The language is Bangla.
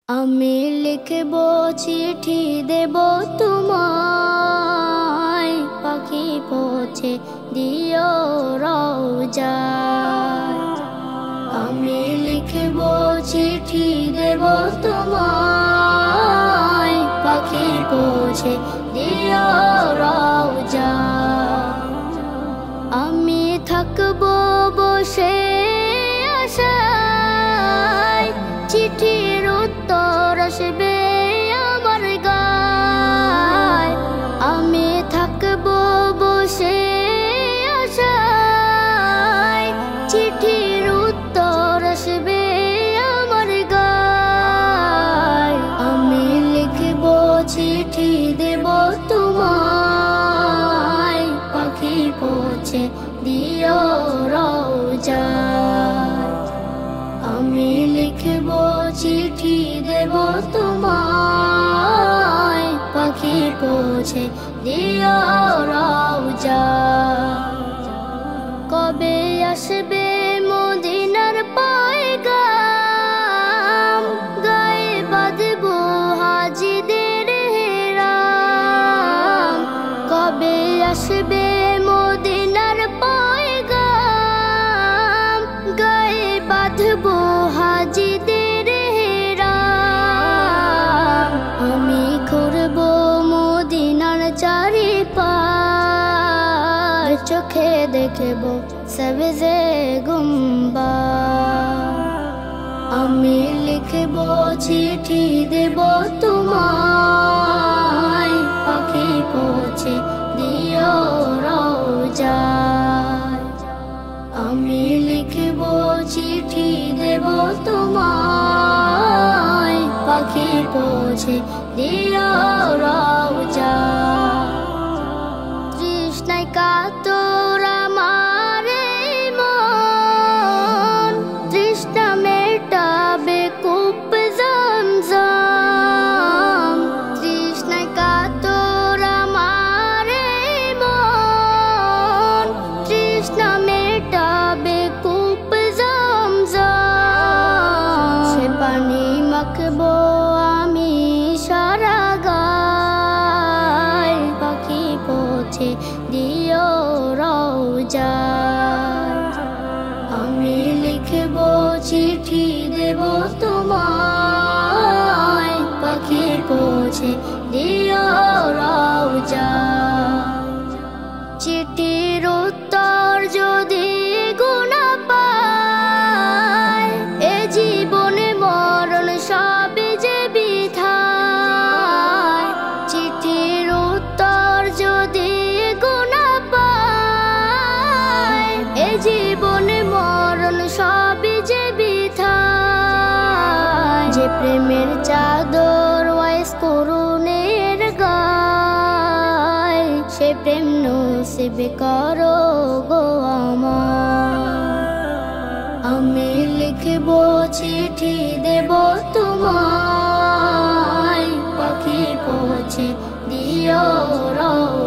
আমি লিখব চিঠি দেব তোমায়, পাখি পৌঁছে দিও রওজায়। আমি লিখব চিঠি দেব তোমায়, পাখি পৌঁছে দিও রওজায়। আমি থাকব বসে আশায়, চিঠির উত্তর আসবে আমার গায়। আমি থাকব বসে আশায়, চিঠির উত্তর আসবে আমার গায়। আমি লিখব চিঠি দেব তোমায়, পাখি পৌঁছে দিও রওজায়। আমি লিখব চিঠি দেব তোমায়, পাখি পৌঁছে দিও রওজায়। কবে আসবে মদিনার পয়গাম, গায়ে বাঁধব হাজিদের হেরাম। কবে আসবে মদিনার পয়গাম, গায়ে বাঁধব হাজিদের হেরাম। আমি ঘুরব মদিনার চারিপাশ, চোখে দেখব সবজে গুম্বাদ। আমি লিখব চিঠি দেব তোমায়, পাখি পৌঁছে দিও রওজায়। আমি লিখব চিঠি দেব তোমায়, পাখি পৌঁছে দিও রওজায়। তৃষ্ণায় কাতর আমার এই মন, তৃষ্ণা মেটাবে কূপ জমজম। তৃষ্ণায় কাতর আমার এই মন, তৃষ্ণা মেটাবে কূপ জমজম। সে পানি মাখবো আমি সারা গায়, পাখি পৌঁছে দিও রওজায়। আমি লিখব চিঠি দেব তোমায়, পাখি পৌঁছে দিও রওজায়। চিঠির উত্তর যদি গুনা পায়, এ জীবনে মরণ সবে যে বিধায়। চিঠির উত্তর যদি গুনা পায়, এ জীবনে মরণ সবে যে বিধায়। যে প্রেমের চাদর ওয়াইস করুণের গায়, সে প্রেম নসিব করো গো আমার। আমি লিখব চিঠি দেব তোমায়, পাখি পৌঁছে দিও রওজায়।